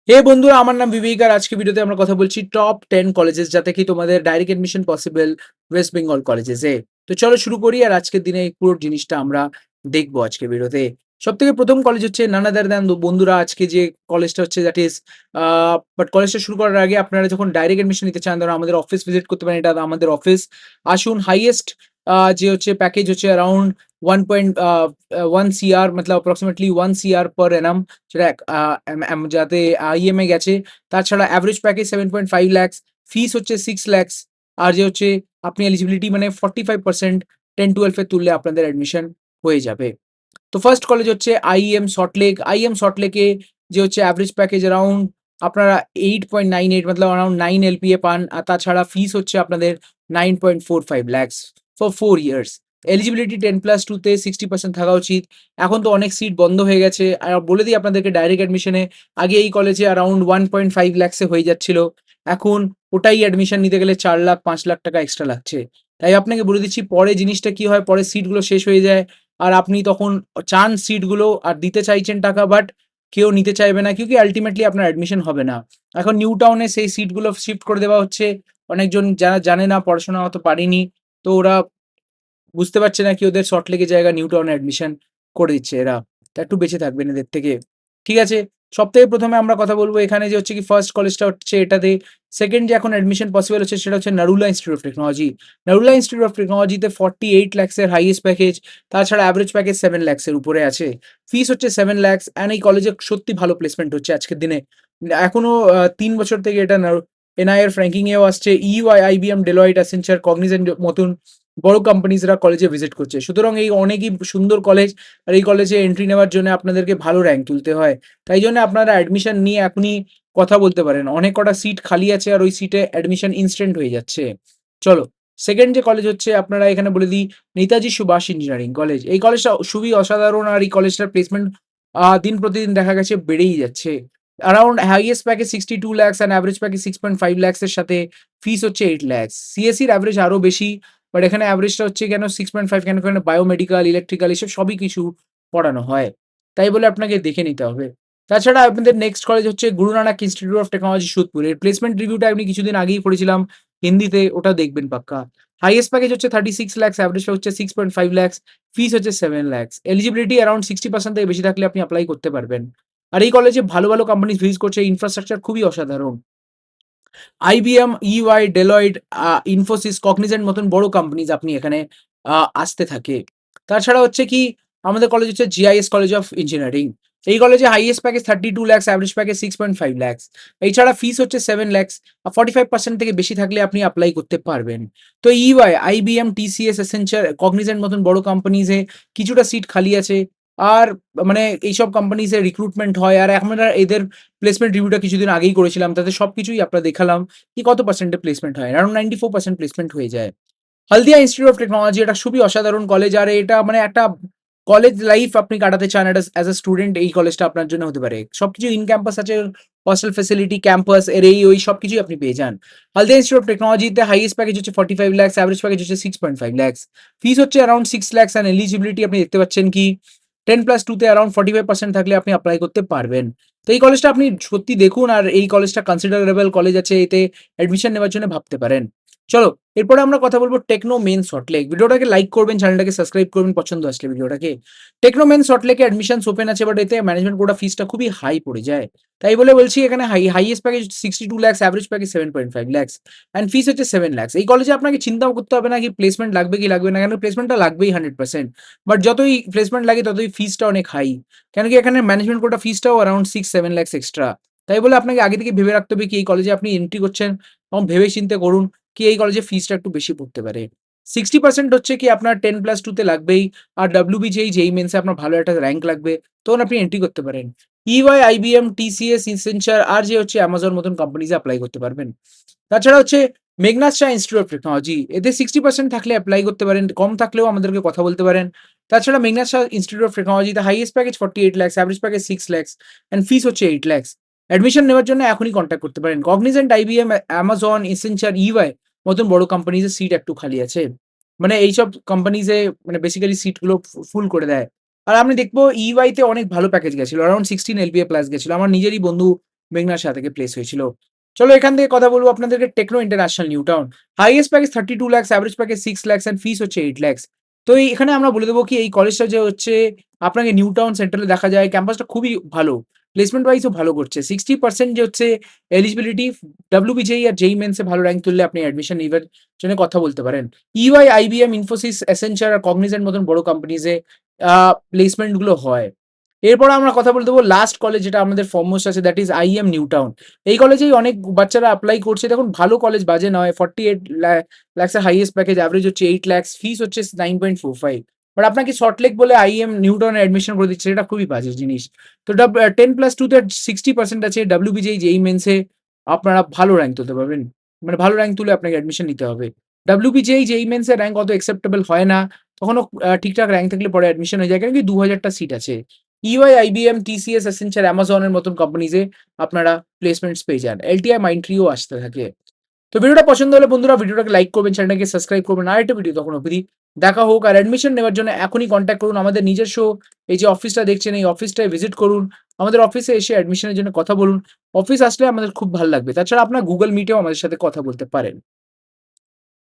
হে বন্ধুরা, আমার নাম বিবেক আর আজকে ভিডিওতে আমরা কথা বলছি টপ 10 কলেজেস যাতে কি তোমাদের direct admission possible West Bengal কলেজেসে। তো চলো শুরু করি আর আজকের দিনে এই পুরো জিনিসটা আমরা দেখবো আজকে ভিডিওতে। সবথেকে প্রথম কলেজ হচ্ছে নান আদার দ্যান বন্ধুরা আজকে যে কলেজটা হচ্ছে দ্যাট ইজ বাট কলেজটা শুরু করার আগে আপনারা যখন ডাইরেক্ট এডমিশন নিতে চান তাহলে আমাদের অফিস ভিজিট করতে পারেন। এটা আমাদের অফিস। আসুন হাইয়েস্ট যে হচ্ছে প্যাকেজ হচ্ছে অ্যারাউন্ড 1 CR मतलब अप्रॉक्सिमेटली 1 CR पर एनम সেটা যাতে ইএমআই গেছে। তাছাড়া এভারেজ প্যাকেজ 7.5 lakhs, ফিস হচ্ছে 6 lakhs। আর যে হচ্ছে আপনি এলিজিবিলিটি মানে 45% 10-12 এ তুললে আপনাদের অ্যাডমিশন হয়ে যাবে। তো ফার্স্ট কলেজ হচ্ছে আইএম সল্টলেক। আইএম সল্টলেকে যে হচ্ছে এভারেজ প্যাকেজ অ্যারাউন্ড আপনারা 8.98 मतलब अराउंड 9 এলপিএ পান। আর তাছাড়া ফিস হচ্ছে আপনাদের 9.45 lakhs ফর 4 ইয়ার্স। এলিজিবিলিটি 10+2 তে 60% থাকা উচিত। এখন তো অনেক সিট বন্ধ হয়ে গেছে। আর বলে দিই আপনাদেরকে ডাইরেক্ট অ্যাডমিশনে আগে এই কলেজে অ্যারাউন্ড 1.5 lakhs এ হয়ে যাচ্ছিল। এখন ওটাই অ্যাডমিশন নিতে গেলে 4 লাখ 5 লাখ টাকা এক্সট্রা লাগছে। তাই আপনাকে বলে দিচ্ছি পরে জিনিসটা কি হয়, পরে সিটগুলো শেষ হয়ে যায়। আর আপনি তখন চান সিটগুলো আর দিতে চাইছেন টাকা, বাট কেউ নিতে চাইবে না কিউকি আল্টিমেটলি আপনার অ্যাডমিশন হবে না। এখন নিউ টাউনে সেই সিটগুলো শিফট করে দেওয়া হচ্ছে। অনেকজন যারা জানে না, পড়াশোনা অত পারেনি, তো ওরা বুঝতে পারছে না কি ওদের সল্টলেকের জায়গায় নিউ টাউনে অ্যাডমিশন করে দিচ্ছে এরা। তা একটু বেঁচে থাকবেন এদের থেকে। ঠিক আছে? সবথেকে ১ম এ আমরা কথা বলব এখানে যে হচ্ছে কি ফার্স্ট কলেজটা হচ্ছে এটাতে। সেকেন্ড যে এখন অ্যাডমিশন পসিবল হচ্ছে সেটা হচ্ছে Narula institute of technology. Narula institute of টেকনোলজিতে 48 lakhs এর হাইয়েস্ট প্যাকেজ। তাছাড়া এভারেজ প্যাকেজ 7 lakhs এর উপরে আছে। ফিস হচ্ছে 7 lakhs অ্যান্ড এই কলেজে সত্যি ভালো প্লেসমেন্ট হচ্ছে আজকের দিনে। এখনো ৩ বছর থেকে এটা এনআইএর র‍্যাঙ্কিং এও আসছে। ইউআই, আইবিএম, ডেলয়েট, অ্যাসেঞ্চার, কগনিজেন্ট মতন বড় কোম্পানিজরা কলেজে ভিজিট করছে। সুতরাং এই অনেকই সুন্দর কলেজ। আর এই কলেজে এন্ট্রি নেওয়ার জন্য আপনাদেরকে ভালো র‍্যাংক তুলতে হয়। তাই জন্য আপনারা অ্যাডমিশন নিয়ে এখনই কথা বলতে পারেন। অনেক কটা সিট খালি আছে আর ওই সিটে অ্যাডমিশন ইনস্ট্যান্ট হয়ে যাচ্ছে। চলো, সেকেন্ড যে কলেজ হচ্ছে আপনারা এখানে বলে দিই নেতাজি সুভাষ ইঞ্জিনিয়ারিং কলেজ। এই কলেজটা খুবই অসাধারণ আর এই কলেজটার প্লেসমেন্ট দিন প্রতিদিন দেখা গেছে বেড়েই যাচ্ছে। Around highest package 62 lakhs and average package 6.5 lakhs এর সাথে ফিস হচ্ছে 8 lakhs। সিএসইর এভারেজ আরো বেশি। বাট এখানে অ্যাভারেজটা হচ্ছে কেন 6.5 কেন এখানে বায়োমেডিক্যাল, ইলেকট্রিক্যাল এসব সবই কিছু পড়ানো হয়। তাই বলে আপনাকে দেখে নিতে হবে। তাছাড়া আপনাদের নেক্সট কলেজ হচ্ছে Guru Nanak institute of technology সুদপুর। এর প্লেসমেন্ট রিভিউটা আমি কিছুদিন আগেই করেছিলাম হিন্দিতে, ওটা দেখবেন পাক্কা। হাইয়েস্ট প্যাকেজ হচ্ছে 36 lakhs, অ্যাভারেজ হচ্ছে 6.5 lakhs, ফিস হচ্ছে 7 lakhs। এলিজিবিলিটি অ্যারাউন্ড 60% থেকে বেশি থাকলে আপনি এপ্লাই করতে পারবেন। আর এই কলেজে ভালো, ভালো কোম্পানি ভিজিট করছে। ইনফ্রাস্ট্রাকচার খুবই অসাধারণ। IBM, EY, Deloitte, Infosys, Cognizant মতন বড় কোম্পানিজ আপনি এখানে আ আসতে থাকে। তাছাড়া হচ্ছে কি আমাদের কলেজ হচ্ছে জিআইএস কলেজ অফ ইঞ্জিনিয়ারিং। এই কলেজে highest package 32 lakhs, average package 6.5 lakhs। এছাড়া ফিস হচ্ছে 7 lakhs। 45% থেকে বেশি থাকলে আপনি এপ্লাই করতে পারবেন। তো EY, IBM, TCS, Accenture, Cognizant মতন বড় কোম্পানিজে কিছুটা সিট খালি আছে। আর মানে এইসব কোম্পানিজে রিক্রুটমেন্ট হয়। আর আমরা এদের প্লেসমেন্ট রিভিউটা কিছুদিন আগেই করেছিলাম। তাতে সবকিছুই আপনার দেখালাম কি কত পার্সেন্টে প্লেসমেন্ট হয়। অ্যারাউন্ড 94% প্লেসমেন্ট হয়ে যায়। হলদিয়া ইনস্টিটিউট অফ টেকনোলজি এটা খুবই অসাধারণ কলেজ। আর এটা মানে একটা কলেজ লাইফ আপনি কাটাতে চান এটা অ্যাজ আ স্টুডেন্ট এই কলেজটা আপনার জন্য হতে পারে। সবকিছু ইন ক্যাম্পাস আছে, হস্টেল ফ্যাসিলিটি, ক্যাম্পাস এর এই ওই সবকিছুই আপনি পেয়ে যান। হলদিয়া ইনস্টিটিউট অফ টেকনোলজিতে হাইয়েস্ট প্যাকেজ হচ্ছে 45 lakhs, এভারেজ প্যাকেজ হচ্ছে 6.5 lakhs। ফিস হচ্ছে অ্যারাউন্ড 6 lakhs অ্যান্ড এলিজিবিলিটি আপনি দেখতে পাচ্ছেন কি 10+2 তে অ্যারাউন্ড 45% থাকলে আপনি এপ্লাই করতে পারবেন। তো এই কলেজটা আপনি সত্যি দেখুন আর এই কলেজটা কনসিডারেবল কলেজ আছে, এতে অ্যাডমিশন নেওয়ার জন্য ভাবতে পারেন। চলো, এরপরে আমরা কথা বলব টেকনো মেইন সল্টলেক। ভিডিওটাকে লাইক করবেন, চ্যানেলটাকে সাবস্ক্রাইব করবেন পছন্দ আসলে ভিডিওটাকে। টেকনো মেইন সল্টলেকে অ্যাডমিশনস ওপেন আছে বাট এতে ম্যানেজমেন্ট কোটা ফিসটা খুবই হাই পড়ে যায়। তাই বলে বলছি এখানে highest package 62 lakhs, average package 7.5 lakhs and fees হচ্ছে 7 lakhs। এই কলেজে আপনাকে চিন্তাও করতে হবে না কি প্লেসমেন্ট লাগবে কি লাগবে না। কেন প্লেসমেন্টটা লাগবেই 100%। বাট যতই প্লেসমেন্ট লাগে ততই ফিসটা অনেক হাই। কেন কি এখানে ম্যানেজমেন্ট কোটা ফিসটাও অ্যারাউন্ড 6-7 lakhs এক্সট্রা। তাই বলে আপনাকে আগে থেকে ভেবে রাখতে হবে কি এই কলেজে আপনি এন্ট্রি করছেন এবং ভেবে চিন্তে করুন কি এই কলেজে ফিসটা একটু বেশি পড়তে পারে। 60% হচ্ছে কি আপনার 10+2 তে লাগবেই। আর WBJEE, JEE মেইনসে আপনার ভালো একটা র‍্যাংক লাগবে। তখন আপনি এন্ট্রি করতে পারেন। EY, IBM, TCS, Accenture আর যে হচ্ছে Amazon মতন কোম্পানিজে এপ্লাই করতে পারবেন। তাছাড়া হচ্ছে Meghnad Saha institute of technology এতে 60% থাকলে এপ্লাই করতে পারেন। কম থাকলেও আমাদেরকে কথা বলতে পারেন। তাছাড়া মেঘনাদ শাহ ইনস্টিটিউট অফ টেকনোলজিতে highest package 48 lakhs, average package 6 lakhs and fees হচ্ছে 8 lakhs। অ্যাডমিশন নেওয়ার জন্য এখনই কনট্যাক্ট করতে পারেন। Cognizant, IBM, Amazon, Accenture, EY মতন বড় কোম্পানিজে সিট একটু খালি আছে। মানে এইসব কোম্পানিজে মানে বেসিক্যালি সিটগুলো ফুল করে দেয়। আর আমি দেখবো EY তে অনেক ভালো প্যাকেজ গেছিল। অ্যারাউন্ড 16 LPA প্লাস গেছিল। আমার নিজেরই বন্ধু মেঘনার সাথে থেকে প্লেস হয়েছিল। চলো এখান থেকে কথা বলবো আপনাদেরকে Techno International New Town. Highest package 32 lakhs, average package 6 lakhs and fees হচ্ছে 8 লাখস। তো এখানে আমরা বলে দেবো কি এই কলেজটা যে হচ্ছে আপনাকে নিউ টাউন সেন্ট্রালে দেখা যায় ক্যাম্পাসটা খুবই ভালো। প্লেসমেন্ট ওয়াইজও ভালো করছে। 60% যে হচ্ছে এলিজিবিলিটি WBJEE আর JEE মেইনস এ ভালো র‍্যাংক তুললে আপনি অ্যাডমিশন নিবার জন্য কথা বলতে পারেন। EY, IBM, Infosys, Accenture আর Cognizant মতন বড় কোম্পানিজে প্লেসমেন্ট গুলো হয়। এরপর আমরা কথা বলে দেবো লাস্ট কলেজ যেটা আমাদের ফরমোস্ট আছে that is IIM new town. এই কলেজেই অনেক বাচ্চারা এপ্লাই করছে। দেখুন ভালো কলেজ বাজে নয়। 48 লাখস এর হাইয়েস্ট প্যাকেজ, এভারেজ হচ্ছে 8 লাখস, ফিস হচ্ছে 9.45। বাট আপনাকে সল্টলেক বলে IIM নিউ টাউনে অ্যাডমিশন করে দিচ্ছে, এটা খুবই বাজে জিনিস। তো 10+2 তে 60% আছে। WBJEE, JEE মেইনস এ আপনারা ভালো র‍্যাংক তুলতে পারবেন। মানে ভালো র‍্যাংক তুলে আপনাকে অ্যাডমিশন নিতে হবে। WBJEE, JEE মেইনস এর র‍্যাংক অত অ্যাকসেপ্টেবল হয় না। তখনও ঠিকঠাক র‍্যাংক থাকলে পরে অ্যাডমিশন হয়ে যায়। কারণ কি 2000 টা সিট আছে। EY, IBM, TCS, Accenture, Amazon এর মতন কোম্পানিজে আপনারা প্লেসমেন্টস পেয়ে যান। LTI, Mindtreeও আসতে থাকে। তো ভিডিওটা পছন্দ হলে বন্ধুরা ভিডিওটাকে লাইক করবেন, চ্যানেলটাকে সাবস্ক্রাইব করবেন। আরেকটা ভিডিও তখন অবধি দেখা হোক। আর অ্যাডমিশন নেওয়ার জন্য এখনই কনট্যাক্ট করুন। আমাদের নিজস্ব এই যে অফিসটা দেখছেন এই অফিসটায় ভিজিট করুন। আমাদের অফিসে এসে অ্যাডমিশনের জন্য কথা বলুন। অফিস আসলে আমাদের খুব ভাল লাগবে। তাছাড়া আপনার Google Meet এও আমাদের সাথে কথা বলতে পারেন।